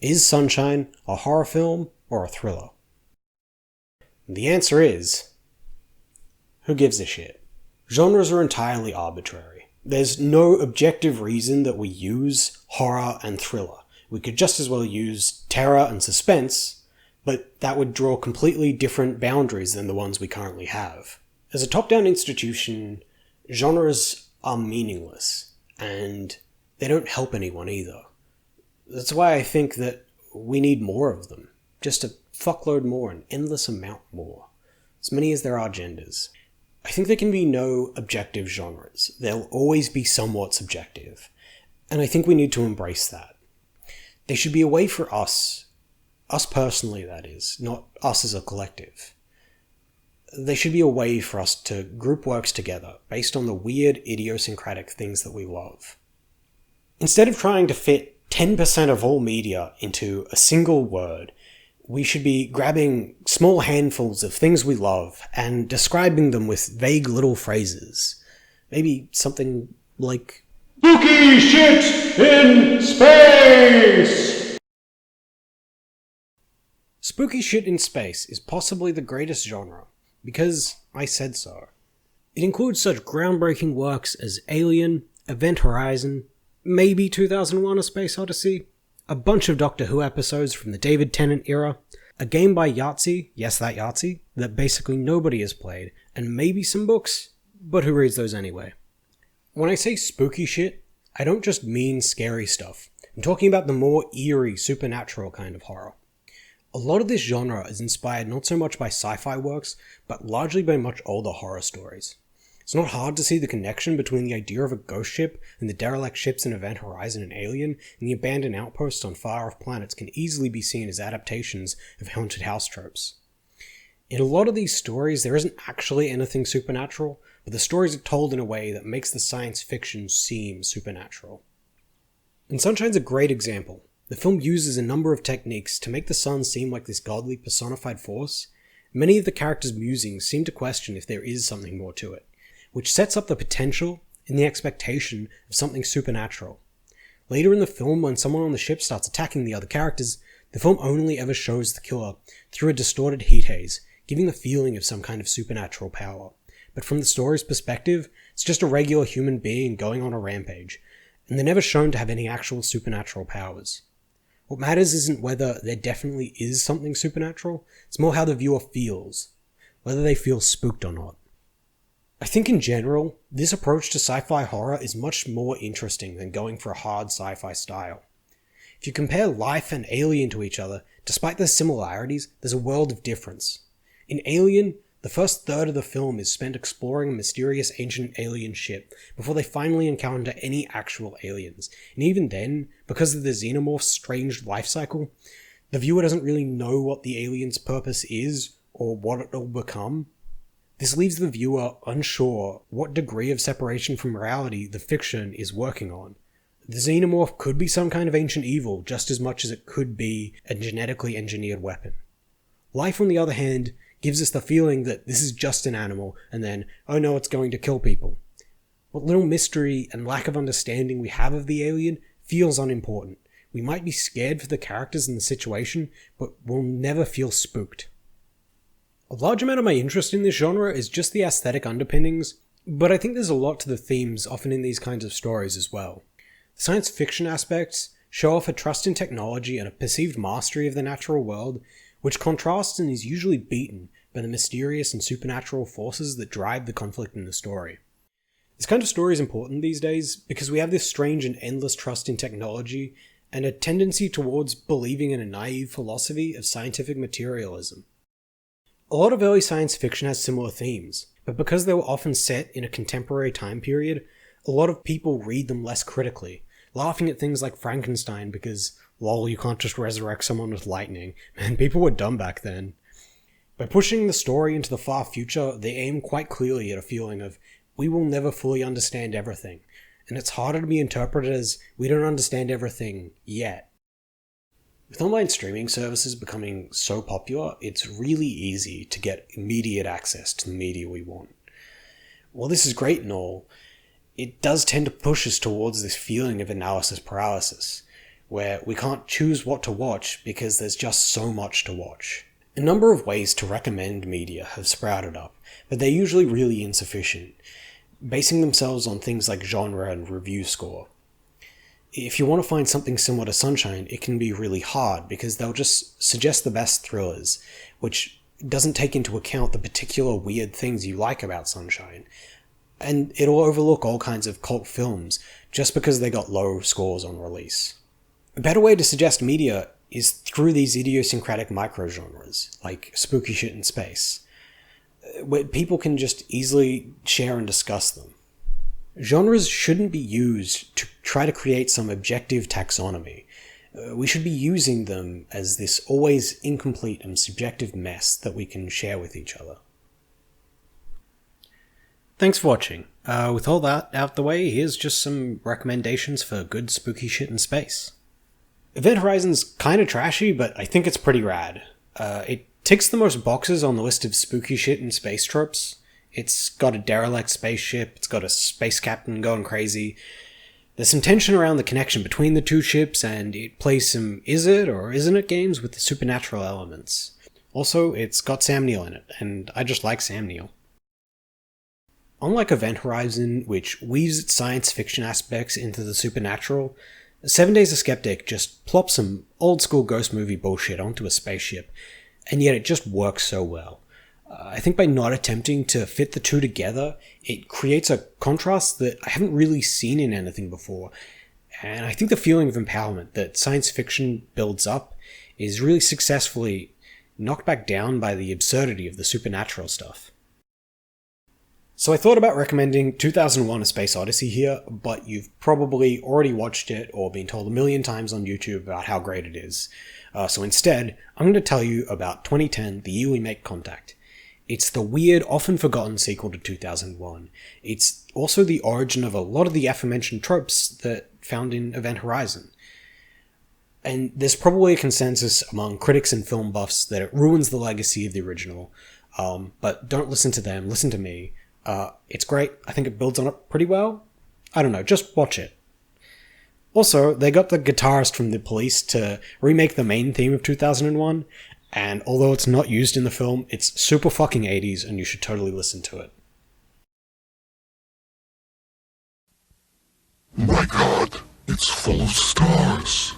Is Sunshine a horror film or a thriller? The answer is, who gives a shit? Genres are entirely arbitrary. There's no objective reason that we use horror and thriller. We could just as well use terror and suspense, but that would draw completely different boundaries than the ones we currently have. As a top-down institution, genres are meaningless, and they don't help anyone either. That's why I think that we need more of them. Just a fuckload more, an endless amount more. As many as there are genders. I think there can be no objective genres. They'll always be somewhat subjective. And I think we need to embrace that. They should be a way for us personally that is, not us as a collective. They should be a way for us to group works together based on the weird idiosyncratic things that we love. Instead of trying to fit 10% of all media into a single word, we should be grabbing small handfuls of things we love and describing them with vague little phrases. Maybe something like, "Spooky shit in space!" Spooky shit in space is possibly the greatest genre, because I said so. It includes such groundbreaking works as Alien, Event Horizon, maybe 2001: A Space Odyssey, a bunch of Doctor Who episodes from the David Tennant era, a game by Yahtzee, yes that Yahtzee, that basically nobody has played, and maybe some books, but who reads those anyway? When I say spooky shit, I don't just mean scary stuff. I'm talking about the more eerie, supernatural kind of horror. A lot of this genre is inspired not so much by sci-fi works, but largely by much older horror stories. It's not hard to see the connection between the idea of a ghost ship and the derelict ships in Event Horizon and Alien, and the abandoned outposts on far-off planets can easily be seen as adaptations of haunted house tropes. In a lot of these stories, there isn't actually anything supernatural, but the stories are told in a way that makes the science fiction seem supernatural. And Sunshine's a great example. The film uses a number of techniques to make the sun seem like this godly personified force. Many of the characters' musings seem to question if there is something more to it, which sets up the potential and the expectation of something supernatural. Later in the film, when someone on the ship starts attacking the other characters, the film only ever shows the killer through a distorted heat haze, giving the feeling of some kind of supernatural power. But from the story's perspective, it's just a regular human being going on a rampage, and they're never shown to have any actual supernatural powers. What matters isn't whether there definitely is something supernatural, it's more how the viewer feels, whether they feel spooked or not. I think in general, this approach to sci-fi horror is much more interesting than going for a hard sci-fi style. If you compare Life and Alien to each other, despite their similarities, there's a world of difference. In Alien, the first third of the film is spent exploring a mysterious ancient alien ship before they finally encounter any actual aliens. And even then, because of the xenomorph's strange life cycle, the viewer doesn't really know what the alien's purpose is or what it'll become. This leaves the viewer unsure what degree of separation from reality the fiction is working on. The xenomorph could be some kind of ancient evil just as much as it could be a genetically engineered weapon. Life, on the other hand, gives us the feeling that this is just an animal, and then, oh no, it's going to kill people. What little mystery and lack of understanding we have of the alien feels unimportant. We might be scared for the characters and the situation, but we'll never feel spooked. A large amount of my interest in this genre is just the aesthetic underpinnings, but I think there's a lot to the themes often in these kinds of stories as well. The science fiction aspects show off a trust in technology and a perceived mastery of the natural world, which contrasts and is usually beaten by the mysterious and supernatural forces that drive the conflict in the story. This kind of story is important these days because we have this strange and endless trust in technology and a tendency towards believing in a naive philosophy of scientific materialism. A lot of early science fiction has similar themes, but because they were often set in a contemporary time period, a lot of people read them less critically, laughing at things like Frankenstein because, lol, you can't just resurrect someone with lightning. Man, people were dumb back then. By pushing the story into the far future, they aim quite clearly at a feeling of, we will never fully understand everything, and it's harder to be interpreted as, we don't understand everything yet. With online streaming services becoming so popular, it's really easy to get immediate access to the media we want. While this is great and all, it does tend to push us towards this feeling of analysis paralysis. where we can't choose what to watch because there's just so much to watch. A number of ways to recommend media have sprouted up, but they're usually really insufficient, basing themselves on things like genre and review score. If you want to find something similar to Sunshine, it can be really hard because they'll just suggest the best thrillers, which doesn't take into account the particular weird things you like about Sunshine. And it'll overlook all kinds of cult films just because they got low scores on release. A better way to suggest media is through these idiosyncratic microgenres, like spooky shit in space, where people can just easily share and discuss them. Genres shouldn't be used to try to create some objective taxonomy. We should be using them as this always incomplete and subjective mess that we can share with each other. Thanks for watching. With all that out the way, here's just some recommendations for good spooky shit in space. Event Horizon's kinda trashy, but I think it's pretty rad. It ticks the most boxes on the list of spooky shit in space tropes. It's got a derelict spaceship, it's got a space captain going crazy. There's some tension around the connection between the two ships, and it plays some is it or isn't it games with the supernatural elements. Also, it's got Sam Neill in it, and I just like Sam Neill. Unlike Event Horizon, which weaves its science fiction aspects into the supernatural, 7 Days a Skeptic just plops some old-school ghost movie bullshit onto a spaceship, and yet it just works so well. I think by not attempting to fit the two together, it creates a contrast that I haven't really seen in anything before, and I think the feeling of empowerment that science fiction builds up is really successfully knocked back down by the absurdity of the supernatural stuff. So I thought about recommending 2001: A Space Odyssey here, but you've probably already watched it or been told a million times on YouTube about how great it is. So instead, I'm going to tell you about 2010, The Year We Make Contact. It's the weird, often forgotten sequel to 2001. It's also the origin of a lot of the aforementioned tropes that found in Event Horizon. And there's probably a consensus among critics and film buffs that it ruins the legacy of the original. But don't listen to them, listen to me. It's great. I think it builds on it pretty well. I don't know, just watch it. Also, they got the guitarist from The Police to remake the main theme of 2001, and although it's not used in the film, it's super fucking 80s and you should totally listen to it. My God, it's full of stars.